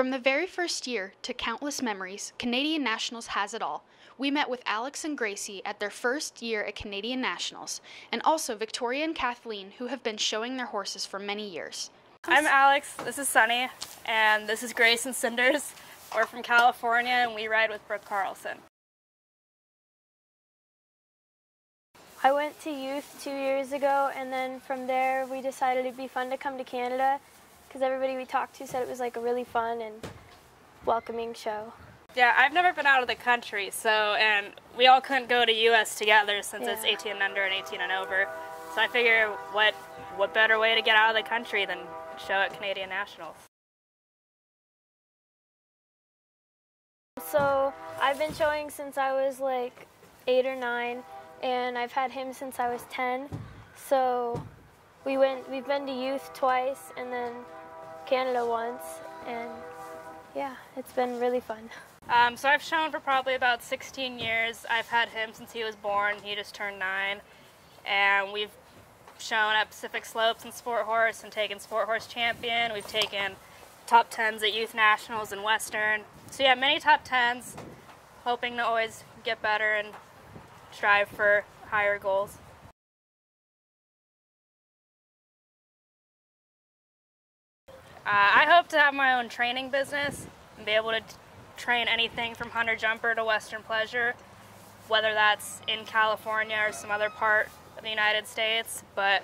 From the very first year to countless memories, Canadian Nationals has it all. We met with Alex and Gracie at their first year at Canadian Nationals, and also Victoria and Kathleen, who have been showing their horses for many years. I'm Alex, this is Sunny, and this is Grace and Cinders. We're from California and we ride with Brooke Carlson. I went to youth 2 years ago, and then from there we decided it'd be fun to come to Canada because everybody we talked to said it was like a really fun and welcoming show. Yeah, I've never been out of the country, and we all couldn't go to US together since it's 18 and under and 18 and over. So I figure what better way to get out of the country than show at Canadian Nationals. So I've been showing since I was like 8 or 9, and I've had him since I was 10. So we've been to youth twice and then Canada once, and yeah, it's been really fun. So I've shown for probably about 16 years. I've had him since he was born. He just turned 9. And we've shown at Pacific Slopes and Sport Horse and taken Sport Horse champion. We've taken top 10s at Youth Nationals and Western. So yeah, many top 10s, hoping to always get better and strive for higher goals. I hope to have my own training business and be able to train anything from hunter jumper to Western pleasure, whether that's in California or some other part of the United States. But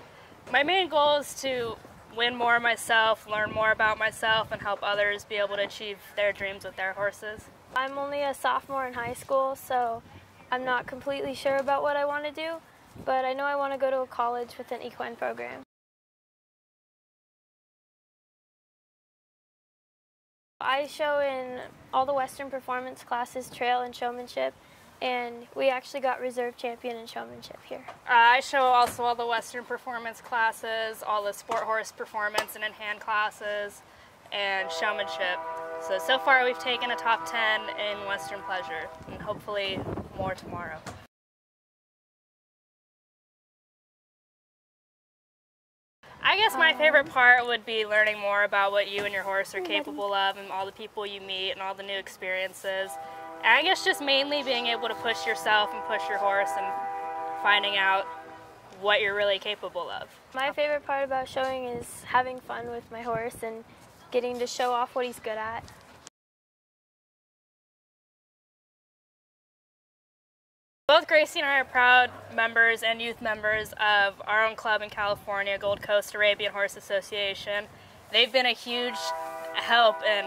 my main goal is to win more myself, learn more about myself, and help others be able to achieve their dreams with their horses. I'm only a sophomore in high school, so I'm not completely sure about what I want to do, but I know I want to go to a college with an equine program. I show in all the Western performance classes, trail and showmanship, and we actually got reserve champion in showmanship here. I show also all the Western performance classes, all the sport horse performance and in-hand classes, and showmanship. So far we've taken a top 10 in Western pleasure, and hopefully more tomorrow. I guess my favorite part would be learning more about what you and your horse are capable of and all the people you meet and all the new experiences. And I guess just mainly being able to push yourself and push your horse and finding out what you're really capable of. My favorite part about showing is having fun with my horse and getting to show off what he's good at. Both Gracie and I are proud members and youth members of our own club in California, Gold Coast Arabian Horse Association. They've been a huge help in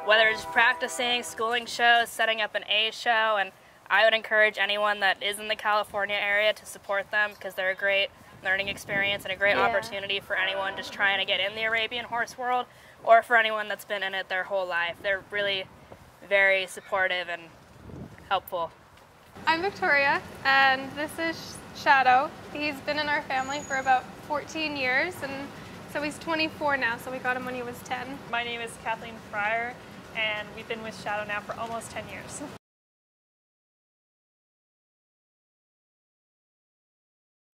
whether it's practicing, schooling shows, setting up an A show, and I would encourage anyone that is in the California area to support them because they're a great learning experience and a great opportunity for anyone just trying to get in the Arabian horse world or for anyone that's been in it their whole life. They're really very supportive and helpful. I'm Victoria, and this is Shadow. He's been in our family for about 14 years, and so he's 24 now, so we got him when he was 10. My name is Kathleen Fryer, and we've been with Shadow now for almost 10 years.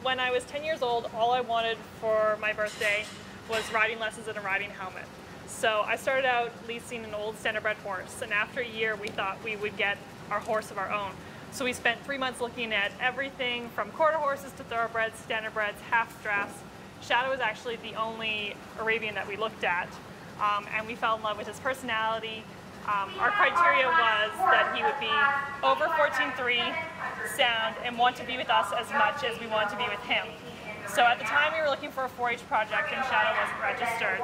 When I was 10 years old, all I wanted for my birthday was riding lessons and a riding helmet. So I started out leasing an old standardbred horse, and after a year we thought we would get our horse of our own. So we spent 3 months looking at everything from quarter horses to thoroughbreds, standardbreds, half drafts. Shadow was actually the only Arabian that we looked at, and we fell in love with his personality. Our criteria was that he would be over 14.3, sound, and want to be with us as much as we want to be with him. So at the time we were looking for a 4-H project and Shadow wasn't registered.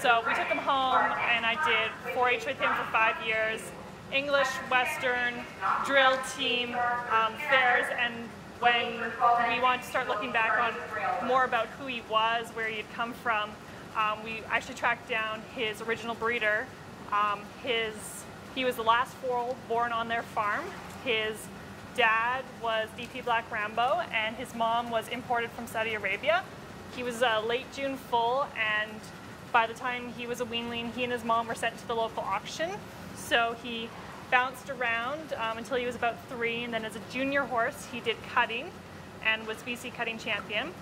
So we took him home and I did 4-H with him for 5 years. English, Western, drill team, fairs, and when we wanted to start looking back on more about who he was, where he had come from, we actually tracked down his original breeder. He was the last foal born on their farm. His dad was DP Black Rambo, and his mom was imported from Saudi Arabia. He was a late June foal, and by the time he was a weanling, he and his mom were sent to the local auction. So he bounced around until he was about 3, and then as a junior horse he did cutting and was BC cutting champion.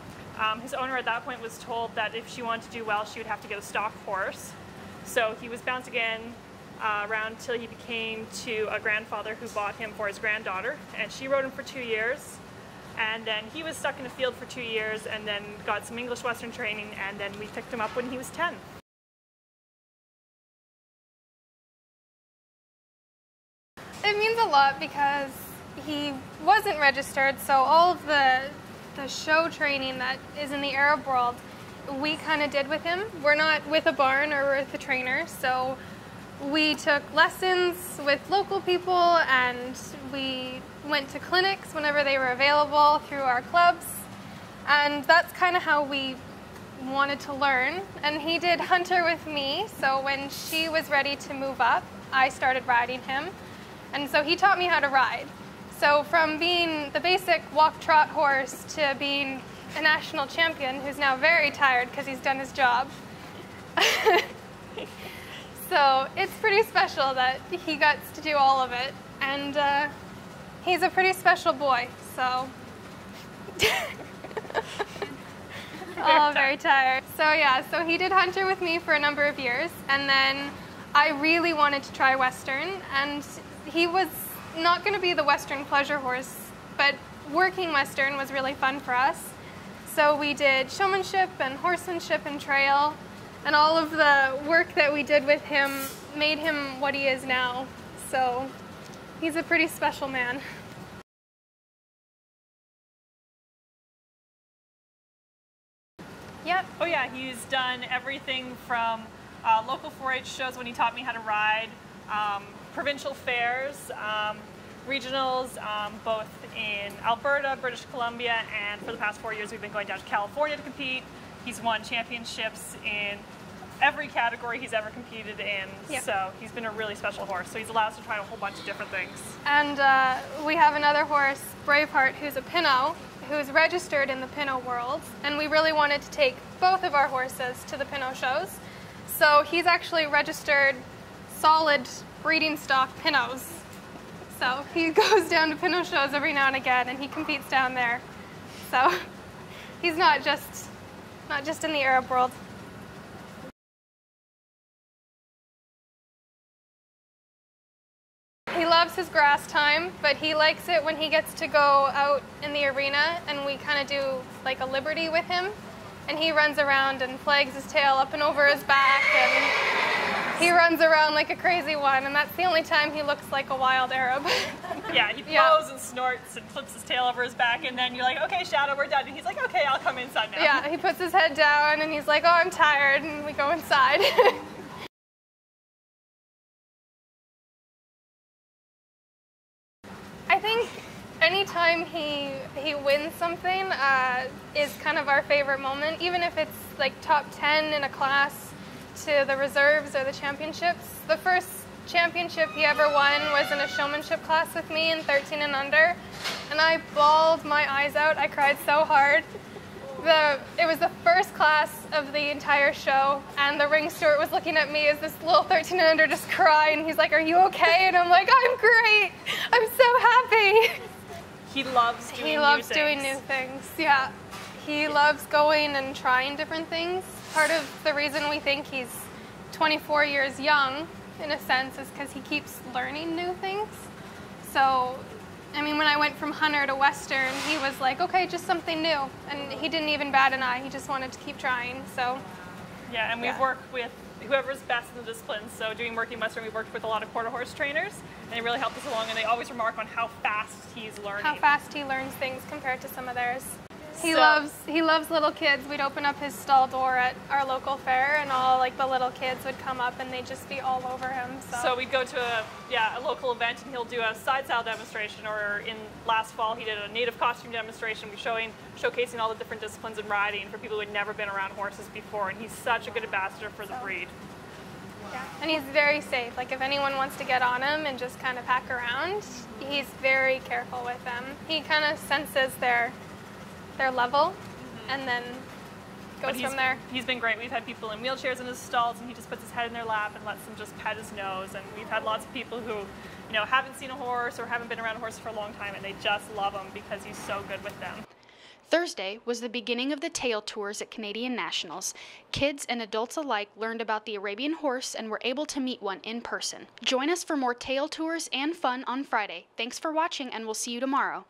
His owner at that point was told that if she wanted to do well she would have to get a stock horse. So he was bounced again around till he became to a grandfather who bought him for his granddaughter, and she rode him for 2 years. And then he was stuck in the field for 2 years and then got some English Western training, and then we picked him up when he was 10. It means a lot because he wasn't registered, so all of the show training that is in the Arab world, we kind of did with him. We're not with a barn or with a trainer, so we took lessons with local people and we went to clinics whenever they were available through our clubs, and that's kind of how we wanted to learn. And he did hunter with me, so when she was ready to move up, I started riding him, and so he taught me how to ride. So from being the basic walk-trot horse to being a national champion who's now very tired because he's done his job. So it's pretty special that he gets to do all of it, and he's a pretty special boy, so. Oh, very tired. So yeah, so he did hunter with me for a number of years, and then I really wanted to try Western, and he was not going to be the Western pleasure horse, but working Western was really fun for us. So we did showmanship and horsemanship and trail, and all of the work that we did with him made him what he is now. So he's a pretty special man. Yep. Oh yeah, he's done everything from local 4-H shows when he taught me how to ride, provincial fairs, regionals, both in Alberta, British Columbia, and for the past 4 years we've been going down to California to compete. He's won championships in every category he's ever competed in, Yep. So he's been a really special horse. So he's allowed us to try a whole bunch of different things. And we have another horse, Braveheart, who's a Pinot, who's registered in the Pinot world, and we really wanted to take both of our horses to the Pinot shows. So he's actually registered solid breeding stock Pinots. So he goes down to Pinot shows every now and again, and he competes down there. So he's not just in the Arab world. He loves his grass time, but he likes it when he gets to go out in the arena and we kind of do like a liberty with him. And he runs around and flags his tail up and over his back, and he runs around like a crazy one, and that's the only time he looks like a wild Arab. Yeah, he blows and snorts and flips his tail over his back, and then you're like, okay, Shadow, we're done. And he's like, okay, I'll come inside now. Yeah, he puts his head down and he's like, oh, I'm tired, and we go inside. I think anytime he wins something is kind of our favorite moment, even if it's like top 10 in a class to the reserves or the championships. The first championship he ever won was in a showmanship class with me in 13 and under, and I bawled my eyes out. I cried so hard. It was the first class of the entire show, and the ring steward was looking at me as this little 13 and under just crying. He's like, "Are you okay?" And I'm like, "I'm great. I'm so happy." He loves doing He loves doing new things. Yeah, he loves going and trying different things. Part of the reason we think he's 24 years young, in a sense, is because he keeps learning new things. So, I mean, when I went from hunter to Western, he was like, okay, just something new. And he didn't even bat an eye. He just wanted to keep trying, so. Yeah, and we've worked with whoever's best in the discipline. So doing working Western, we've worked with a lot of quarter horse trainers, and they really helped us along, and they always remark on how fast he's learning. How fast he learns things compared to some of theirs. He So- loves little kids. We'd open up his stall door at our local fair, and all like the little kids would come up and they'd just be all over him. So we'd go to a local event, and he'll do a side saddle demonstration, or in last fall he did a native costume demonstration, showcasing all the different disciplines in riding for people who had never been around horses before, and he's such a good ambassador for the breed. Yeah, and he's very safe. Like if anyone wants to get on him and just kind of pack around, he's very careful with them. He kind of senses their level, and then goes from there. He's been great. We've had people in wheelchairs in his stalls, and he just puts his head in their lap and lets them just pet his nose. And we've had lots of people who, haven't seen a horse or haven't been around a horse for a long time, and they just love him because he's so good with them. Thursday was the beginning of the tail tours at Canadian Nationals. Kids and adults alike learned about the Arabian Horse and were able to meet one in person. Join us for more tail tours and fun on Friday. Thanks for watching, and we'll see you tomorrow.